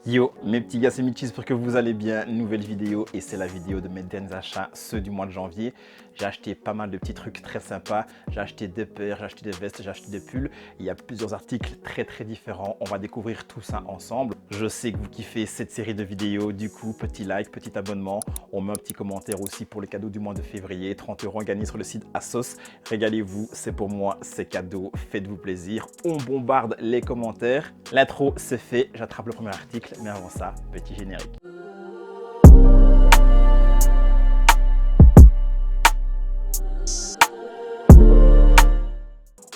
Yo mes petits gars, c'est Mitch, j'espère que vous allez bien. Nouvelle vidéo et c'est la vidéo de mes derniers achats, ceux du mois de janvier. J'ai acheté pas mal de petits trucs très sympas. J'ai acheté des paires, j'ai acheté des vestes, j'ai acheté des pulls. Il y a plusieurs articles très différents. On va découvrir tout ça ensemble. Je sais que vous kiffez cette série de vidéos. Du coup, petit like, petit abonnement. On met un petit commentaire aussi pour le cadeau du mois de février. 30 € gagnés sur le site ASOS. Régalez-vous, c'est pour moi, c'est cadeau. Faites-vous plaisir. On bombarde les commentaires. L'intro, c'est fait. J'attrape le premier article. Mais avant ça, petit générique.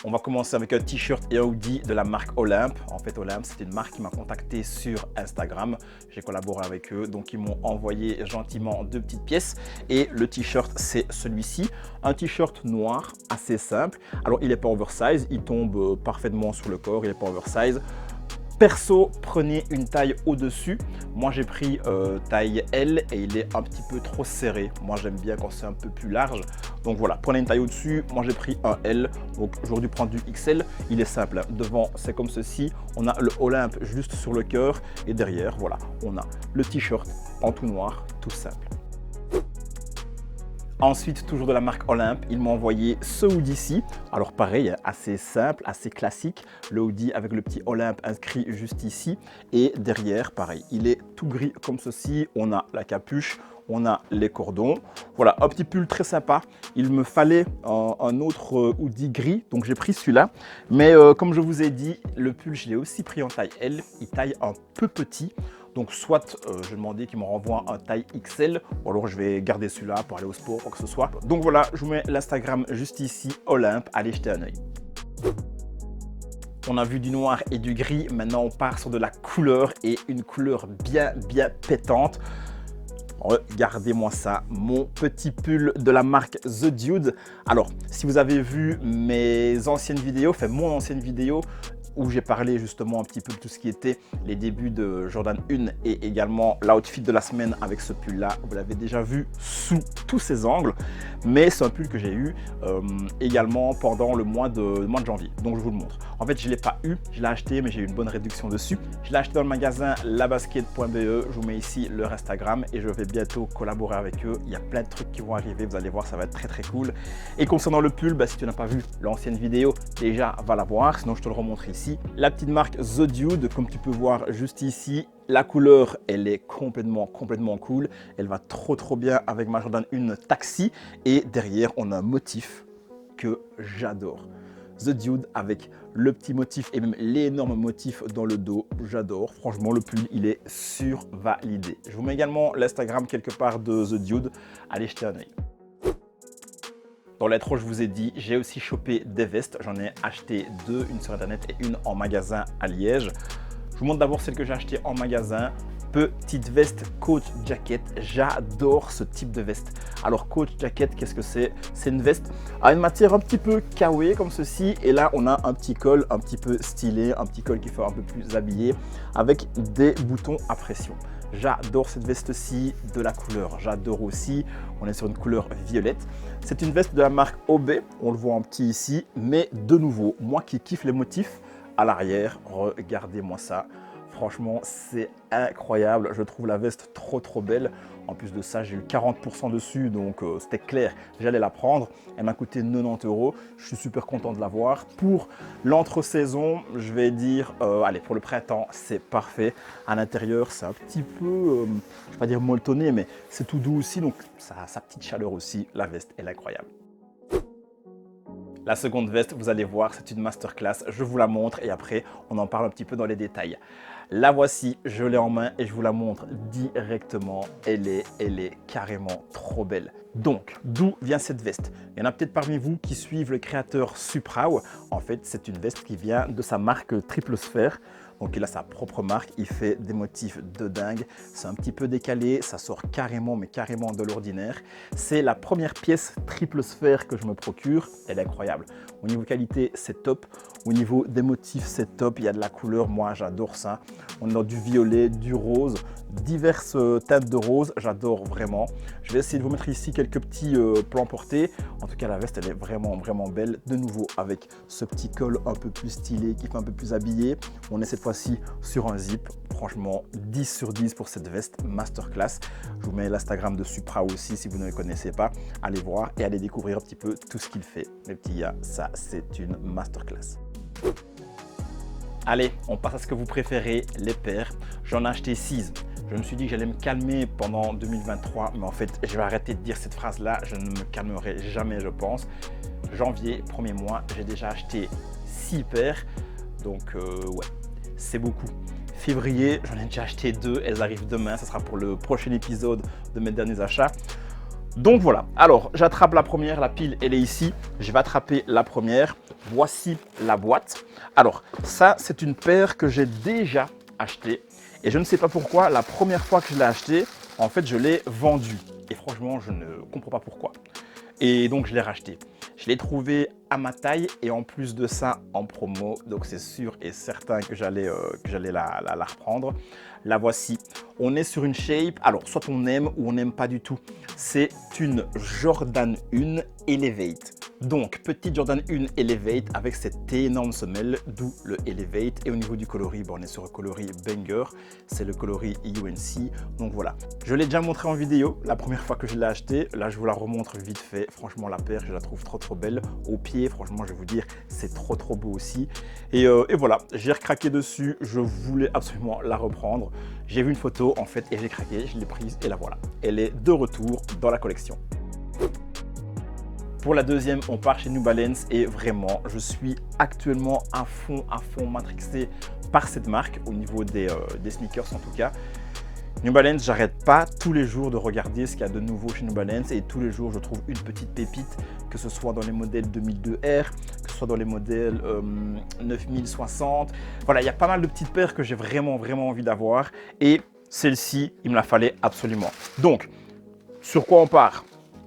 On va commencer avec un t-shirt et un hoodie de la marque Olympe. En fait, Olympe, c'est une marque qui m'a contacté sur Instagram. J'ai collaboré avec eux, donc ils m'ont envoyé gentiment 2 petites pièces. Et le t-shirt, c'est celui-ci. Un t-shirt noir, assez simple. Alors, il n'est pas oversize, il tombe parfaitement sur le corps, il n'est pas oversize. Perso, prenez une taille au-dessus. Moi, j'ai pris taille L et il est un petit peu trop serré. Moi, j'aime bien quand c'est un peu plus large. Donc voilà, prenez une taille au-dessus. Moi, j'ai pris un L. Donc, j'aurais dû prendre du XL. Il est simple. Devant, c'est comme ceci. On a le Olympe juste sur le cœur. Et derrière, voilà, on a le t-shirt en tout noir, tout simple. Ensuite, toujours de la marque Olympe, ils m'ont envoyé ce hoodie-ci. Alors pareil, assez simple, assez classique. Le hoodie avec le petit Olympe inscrit juste ici. Et derrière, pareil, il est tout gris comme ceci. On a la capuche, on a les cordons. Voilà, un petit pull très sympa. Il me fallait un autre hoodie gris, donc j'ai pris celui-là. Mais comme je vous ai dit, le pull, je l'ai aussi pris en taille L. Il taille un peu petit. Donc soit je vais demander qu'ils me renvoient un taille XL, ou alors je vais garder celui-là pour aller au sport, quoi que ce soit. Donc voilà, je vous mets l'Instagram juste ici, Olympe, allez jeter un œil. On a vu du noir et du gris, maintenant on part sur de la couleur et une couleur bien pétante. Regardez-moi ça, mon petit pull de la marque The Dude. Alors, si vous avez vu mes anciennes vidéos, enfin mon ancienne vidéo, où j'ai parlé justement un petit peu de tout ce qui était les débuts de Jordan 1 et également l'outfit de la semaine avec ce pull là. Vous l'avez déjà vu sous tous ses angles, mais c'est un pull que j'ai eu également pendant le mois de janvier. Donc je vous le montre. En fait, je ne l'ai pas eu, je l'ai acheté, mais j'ai eu une bonne réduction dessus. Je l'ai acheté dans le magasin labasket.be. Je vous mets ici leur Instagram et je vais bientôt collaborer avec eux. Il y a plein de trucs qui vont arriver, vous allez voir, ça va être très cool. Et concernant le pull, si tu n'as pas vu l'ancienne vidéo, déjà va la voir, sinon je te le remontre ici. La petite marque The Dude, comme tu peux voir juste ici, la couleur, elle est complètement cool. Elle va trop bien avec ma Jordan 1 Taxi. Et derrière, on a un motif que j'adore. The Dude avec le petit motif et même l'énorme motif dans le dos, j'adore. Franchement, le pull, il est survalidé. Je vous mets également l'Instagram quelque part de The Dude. Allez jeter un œil. Dans l'intro, je vous ai dit, j'ai aussi chopé des vestes. J'en ai acheté 2, une sur internet et une en magasin à Liège. Je vous montre d'abord celle que j'ai achetée en magasin. Petite veste Coach Jacket. J'adore ce type de veste. Alors Coach Jacket, qu'est-ce que c'est? C'est une veste à une matière un petit peu kawaii comme ceci. Et là, on a un petit col un petit peu stylé, un petit col qui fait un peu plus habillé avec des boutons à pression. J'adore cette veste-ci, de la couleur. J'adore aussi, on est sur une couleur violette. C'est une veste de la marque OB, on le voit en petit ici. Mais de nouveau, moi qui kiffe les motifs, à l'arrière, regardez-moi ça. Franchement, c'est incroyable. Je trouve la veste trop belle. En plus de ça, j'ai eu 40% dessus, donc c'était clair, j'allais la prendre. Elle m'a coûté 90 €. Je suis super content de l'avoir. Pour l'entre-saison, je vais dire, allez, pour le printemps, c'est parfait. À l'intérieur, c'est un petit peu, je ne vais pas dire molletonné, mais c'est tout doux aussi, donc ça a sa petite chaleur aussi. La veste, elle est incroyable. La seconde veste, vous allez voir, c'est une masterclass. Je vous la montre et après, on en parle un petit peu dans les détails. La voici, je l'ai en main et je vous la montre directement. Elle est carrément trop belle. Donc, d'où vient cette veste? Il y en a peut-être parmi vous qui suivent le créateur Supraw. En fait, c'est une veste qui vient de sa marque Triple Sphère. Donc il a sa propre marque, il fait des motifs de dingue. C'est un petit peu décalé, ça sort carrément, mais carrément de l'ordinaire. C'est la première pièce triple sphère que je me procure, elle est incroyable. Au niveau qualité, c'est top. Au niveau des motifs, c'est top. Il y a de la couleur, moi j'adore ça. On est dans du violet, du rose, diverses teintes de rose. J'adore vraiment. Je vais essayer de vous mettre ici quelques petits plans portés. En tout cas, la veste, elle est vraiment, vraiment belle. De nouveau, avec ce petit col un peu plus stylé qui fait un peu plus habillé. On est cette fois-ci sur un zip. Franchement, 10 sur 10 pour cette veste masterclass. Je vous mets l'Instagram de Supra aussi si vous ne le connaissez pas. Allez voir et allez découvrir un petit peu tout ce qu'il fait. Mes petits gars, ça c'est une masterclass. Allez, on passe à ce que vous préférez, les paires. J'en ai acheté 6. Je me suis dit que j'allais me calmer pendant 2023, mais en fait, je vais arrêter de dire cette phrase-là. Je ne me calmerai jamais, je pense. Janvier, premier mois, j'ai déjà acheté 6 paires. Donc, ouais, c'est beaucoup. Février, j'en ai déjà acheté 2. Elles arrivent demain. Ça sera pour le prochain épisode de mes derniers achats. Donc voilà. Alors, j'attrape la première. La pile, elle est ici. Je vais attraper la première. Voici la boîte. Alors, ça, c'est une paire que j'ai déjà achetée. Et je ne sais pas pourquoi, la première fois que je l'ai achetée, en fait, je l'ai vendue. Et franchement, je ne comprends pas pourquoi. Et donc, je l'ai racheté. Je l'ai trouvé à ma taille et en plus de ça, en promo. Donc, c'est sûr et certain que j'allais la reprendre. La voici. On est sur une shape. Alors, soit on aime ou on n'aime pas du tout. C'est une Jordan 1 Elevate. Donc, petite Jordan 1 Elevate avec cette énorme semelle, d'où le Elevate. Et au niveau du coloris, on est sur un coloris Banger. C'est le coloris UNC. Donc voilà. Je l'ai déjà montré en vidéo la première fois que je l'ai acheté. Là, je vous la remontre vite fait. Franchement, la paire, je la trouve trop belle. Au pied, franchement, je vais vous dire, c'est trop beau aussi. Et voilà, j'ai recraqué dessus. Je voulais absolument la reprendre. J'ai vu une photo en fait et j'ai craqué. Je l'ai prise et la voilà. Elle est de retour dans la collection. Pour la deuxième, on part chez New Balance et vraiment, je suis actuellement à fond matrixé par cette marque au niveau des sneakers en tout cas. New Balance, j'arrête pas tous les jours de regarder ce qu'il y a de nouveau chez New Balance et tous les jours je trouve une petite pépite, que ce soit dans les modèles 2002R, que ce soit dans les modèles 9060. Voilà, il y a pas mal de petites paires que j'ai vraiment envie d'avoir et celle-ci, il me la fallait absolument. Donc, sur quoi on part ?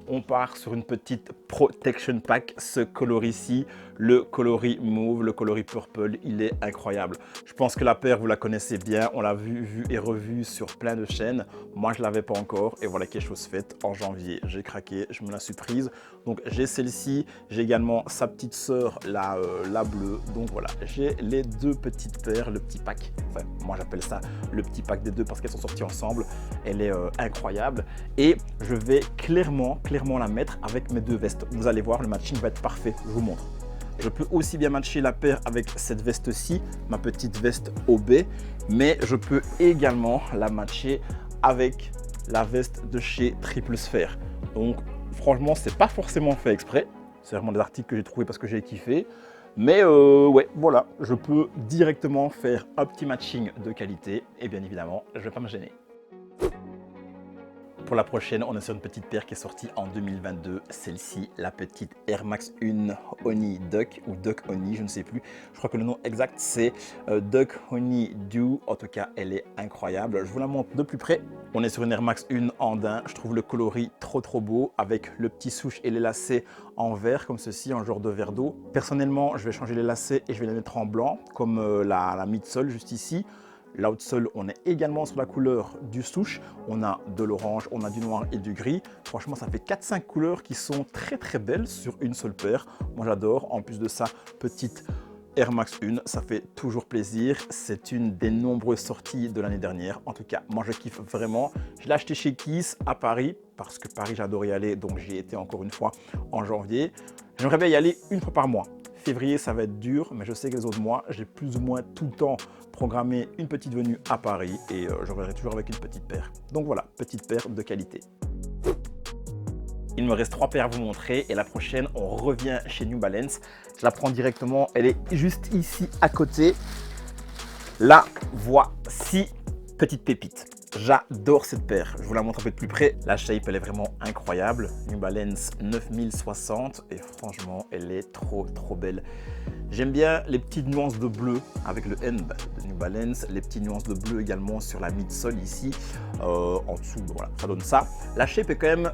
On part sur une petite protection pack, ce coloris-ci, le coloris mauve, le coloris purple, il est incroyable. Je pense que la paire, vous la connaissez bien, on l'a vu et revu sur plein de chaînes. Moi, je ne l'avais pas encore et voilà quelque chose fait. En janvier, j'ai craqué, je me la suis prise. Donc, j'ai celle-ci, j'ai également sa petite sœur, la bleue. Donc voilà, j'ai les deux petites paires, le petit pack. Enfin, moi, j'appelle ça le petit pack des deux parce qu'elles sont sorties ensemble. Elle est incroyable et je vais clairement la mettre avec mes deux vestes. Vous allez voir, le matching va être parfait, je vous montre. Je peux aussi bien matcher la paire avec cette veste-ci, ma petite veste OB, mais je peux également la matcher avec la veste de chez Triple Sphere. Donc franchement, c'est pas forcément fait exprès, c'est vraiment des articles que j'ai trouvé parce que j'ai kiffé. Mais ouais, voilà, je peux directement faire un petit matching de qualité et bien évidemment, je ne vais pas me gêner. Pour la prochaine, on est sur une petite paire qui est sortie en 2022. Celle-ci, la petite Air Max 1 Honey Duck ou Duck Honey, je ne sais plus. Je crois que le nom exact, c'est Duck Honey Dew. En tout cas, elle est incroyable. Je vous la montre de plus près. On est sur une Air Max 1 en daim. Je trouve le coloris trop beau avec le petit souche et les lacets en vert comme ceci, en genre de verre d'eau. Personnellement, je vais changer les lacets et je vais les mettre en blanc comme la midsole juste ici. L'outsole, on est également sur la couleur du souche. On a de l'orange, on a du noir et du gris. Franchement, ça fait 4-5 couleurs qui sont très belles sur une seule paire. Moi, j'adore. En plus de ça, petite Air Max 1, ça fait toujours plaisir. C'est une des nombreuses sorties de l'année dernière. En tout cas, moi, je kiffe vraiment. Je l'ai acheté chez Kiss à Paris parce que Paris, j'adore y aller. Donc, j'y étais encore une fois en janvier. J'aimerais bien y aller une fois par mois. Février, ça va être dur, mais je sais que les autres mois, j'ai plus ou moins tout le temps programmé une petite venue à Paris et je reviendrai toujours avec une petite paire. Donc voilà, petite paire de qualité. Il me reste 3 paires à vous montrer et la prochaine, on revient chez New Balance. Je la prends directement, elle est juste ici à côté. La voici, petite pépite. J'adore cette paire, je vous la montre un peu de plus près. La shape, elle est vraiment incroyable. New Balance 9060 et franchement, elle est trop belle. J'aime bien les petites nuances de bleu avec le N de New Balance, les petites nuances de bleu également sur la midsole ici, en dessous, voilà, ça donne ça. La shape est quand même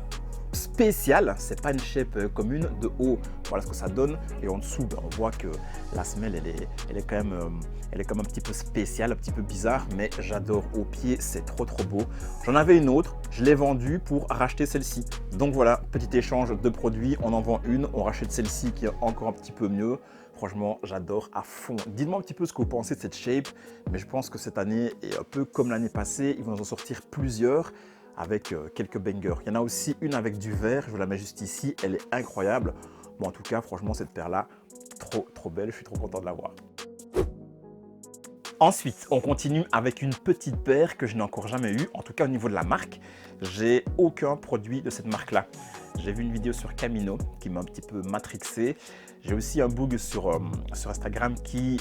spéciale, c'est pas une shape commune. De haut, voilà ce que ça donne, et en dessous, ben, on voit que la semelle elle est quand même un petit peu spéciale, un petit peu bizarre, mais j'adore. Au pied, c'est trop beau. J'en avais une autre, je l'ai vendue pour racheter celle-ci. Donc voilà, petit échange de produits, on en vend une, on rachète celle-ci qui est encore un petit peu mieux. Franchement, j'adore à fond. Dites-moi un petit peu ce que vous pensez de cette shape, mais je pense que cette année est un peu comme l'année passée, ils vont en sortir plusieurs avec quelques bangers. Il y en a aussi une avec du vert, je vous la mets juste ici, elle est incroyable. Bon, en tout cas, franchement, cette paire-là, trop belle, je suis trop content de l'avoir. Ensuite, on continue avec une petite paire que je n'ai encore jamais eue, en tout cas au niveau de la marque. J'ai aucun produit de cette marque-là. J'ai vu une vidéo sur Camino qui m'a un petit peu matrixé. J'ai aussi un boug sur Instagram qui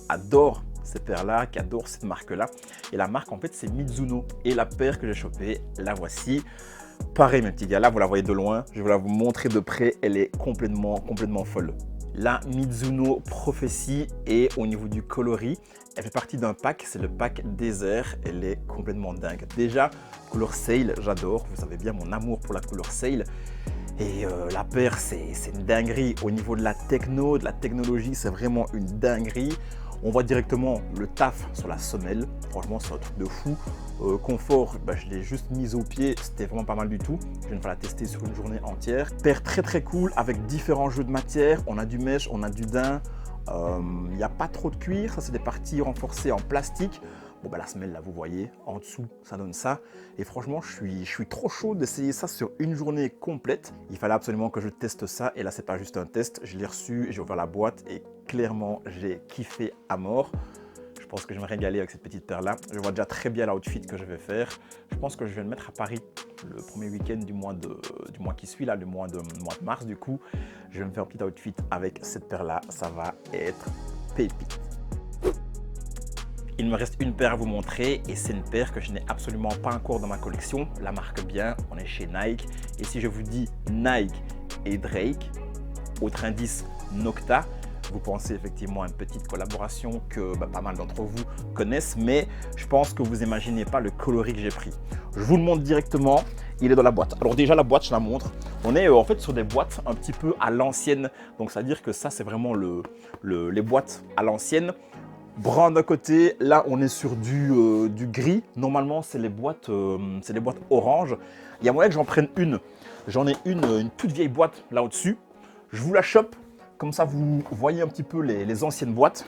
adore ces paires-là, qui adore cette marque-là. Et la marque, en fait, c'est Mizuno. Et la paire que j'ai chopée, la voici. Pareil, mes petits gars, là, vous la voyez de loin. Je vais vous montrer de près. Elle est complètement folle. La Mizuno Prophecy, et au niveau du coloris, elle fait partie d'un pack, c'est le pack désert. Elle est complètement dingue. Déjà, couleur Sail, j'adore. Vous savez bien mon amour pour la couleur Sail. Et la paire, c'est une dinguerie. Au niveau de la techno, de la technologie, c'est vraiment une dinguerie. On voit directement le taf sur la semelle. Franchement, c'est un truc de fou. Confort, bah, je l'ai juste mise au pied. C'était vraiment pas mal du tout. Je viens de la tester sur une journée entière. Paire très cool avec différents jeux de matière. On a du mesh, on a du daim. Il n'y a pas trop de cuir. Ça, c'est des parties renforcées en plastique. Bon, bah, la semelle, là, vous voyez, en dessous, ça donne ça. Et franchement, je suis trop chaud d'essayer ça sur une journée complète. Il fallait absolument que je teste ça. Et là, c'est pas juste un test. Je l'ai reçu, j'ai ouvert la boîte et clairement, j'ai kiffé à mort. Je pense que je vais me régaler avec cette petite paire-là. Je vois déjà très bien l'outfit que je vais faire. Je pense que je vais le mettre à Paris le premier week-end du mois qui suit, là, le mois de mars. Du coup, je vais me faire un petit outfit avec cette paire-là. Ça va être pépite. Il me reste une paire à vous montrer, et c'est une paire que je n'ai absolument pas encore dans ma collection. La marque bien, on est chez Nike. Et si je vous dis Nike et Drake, autre indice Nocta, vous pensez effectivement à une petite collaboration que pas mal d'entre vous connaissent, mais je pense que vous n'imaginez pas le coloris que j'ai pris. Je vous le montre directement, il est dans la boîte. Alors déjà, la boîte, je la montre. On est en fait sur des boîtes un petit peu à l'ancienne. Donc ça veut dire que ça, c'est vraiment les boîtes à l'ancienne. Brun d'un côté, là on est sur du gris. Normalement c'est les boîtes orange. Il y a moyen que j'en prenne une. J'en ai une toute vieille boîte là au-dessus. Je vous la chope, comme ça vous voyez un petit peu les anciennes boîtes.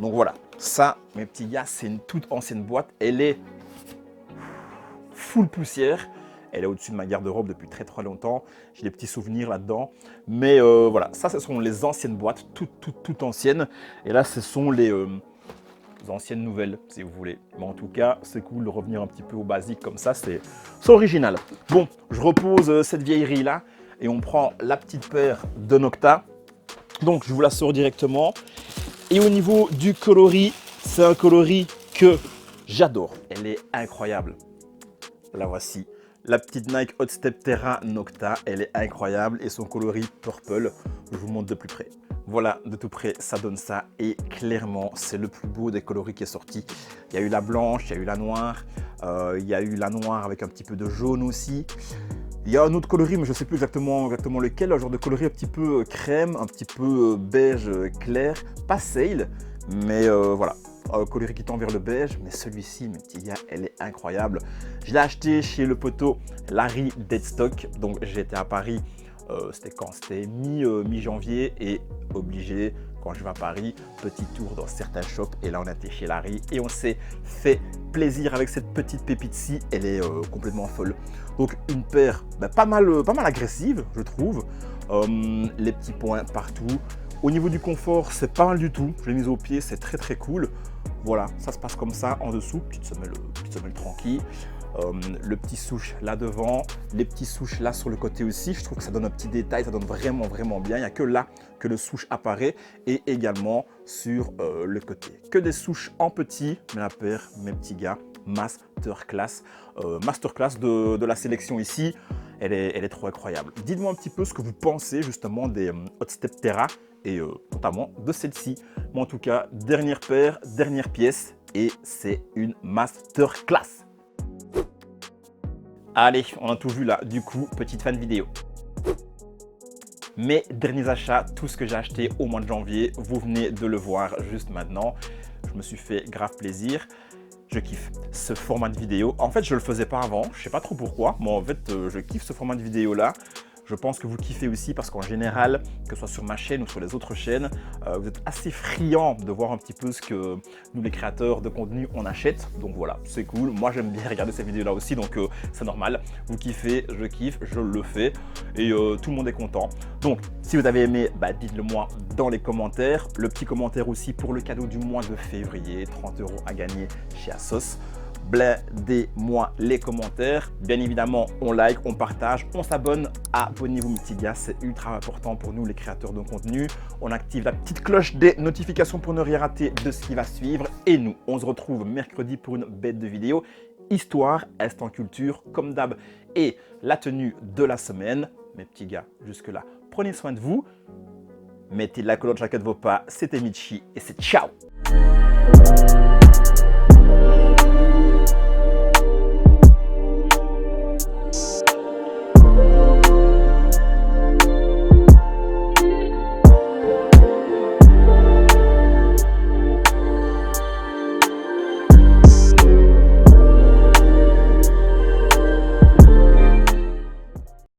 Donc voilà, ça mes petits gars, c'est une toute ancienne boîte. Elle est full poussière. Elle est au-dessus de ma garde-robe depuis très longtemps. J'ai des petits souvenirs là-dedans. Mais voilà, ça, ce sont les anciennes boîtes, toutes anciennes. Et là, ce sont les anciennes nouvelles, si vous voulez. Mais en tout cas, c'est cool de revenir un petit peu au basique comme ça. C'est original. Bon, je repose cette vieillerie-là et on prend la petite paire de Nocta. Donc, je vous la sors directement. Et au niveau du coloris, c'est un coloris que j'adore. Elle est incroyable. La voici. La petite Nike Hot Step Terra Nocta, elle est incroyable, et son coloris purple, je vous montre de plus près. Voilà, de tout près, ça donne ça, et clairement, c'est le plus beau des coloris qui est sorti. Il y a eu la blanche, il y a eu la noire, il y a eu la noire avec un petit peu de jaune aussi. Il y a un autre coloris, mais je ne sais plus exactement lequel, un genre de coloris un petit peu crème, un petit peu beige clair, pas Sail, mais voilà. Coloris qui tend vers le beige, mais celui-ci, mes petits gars, elle est incroyable. Je l'ai acheté chez le poteau Larry Deadstock. Donc j'étais à Paris, c'était quand? C'était mi-janvier, et obligé, quand je vais à Paris, petit tour dans certains shops. Et là, on a été chez Larry et on s'est fait plaisir avec cette petite pépite-ci. Elle est complètement folle. Donc une paire pas mal agressive, je trouve. Les petits points partout. Au niveau du confort, c'est pas mal du tout. Je l'ai mise au pied, c'est très cool. Voilà, ça se passe comme ça en dessous. Petite semelle tranquille. Le petit souche là devant, les petits souches là sur le côté aussi. Je trouve que ça donne un petit détail, ça donne vraiment bien. Il n'y a que là que le souche apparaît, et également sur le côté. Que des souches en petit, mais la paire, mes petits gars, masterclass. Masterclass de la sélection ici. Elle est trop incroyable. Dites-moi un petit peu ce que vous pensez justement des Hot Step Terra, et notamment de celle-ci. Mais en tout cas, dernière paire, dernière pièce, et c'est une masterclass. Allez, on a tout vu là. Du coup, petite fin de vidéo. Mes derniers achats, tout ce que j'ai acheté au mois de janvier, vous venez de le voir juste maintenant. Je me suis fait grave plaisir. Je kiffe ce format de vidéo. En fait, je ne le faisais pas avant. Je ne sais pas trop pourquoi. Moi, en fait, je kiffe ce format de vidéo là. Je pense que vous kiffez aussi parce qu'en général, que ce soit sur ma chaîne ou sur les autres chaînes, vous êtes assez friands de voir un petit peu ce que nous, les créateurs de contenu, on achète. Donc voilà, c'est cool. Moi, j'aime bien regarder ces vidéos-là aussi, donc c'est normal. Vous kiffez, je kiffe, je le fais et tout le monde est content. Donc, si vous avez aimé, bah, dites-le moi dans les commentaires. Le petit commentaire aussi pour le cadeau du mois de février, 30 € à gagner chez Asos. Blindez-moi les commentaires. Bien évidemment, on like, on partage, on s'abonne. Abonnez-vous, mes petits gars, c'est ultra important pour nous, les créateurs de contenu. On active la petite cloche des notifications pour ne rien rater de ce qui va suivre. Et nous, on se retrouve mercredi pour une bête de vidéo. Histoire, instant culture, comme d'hab. Et la tenue de la semaine. Mes petits gars, jusque-là, prenez soin de vous. Mettez la culotte jaquette de vos pas. C'était Michi et c'est ciao!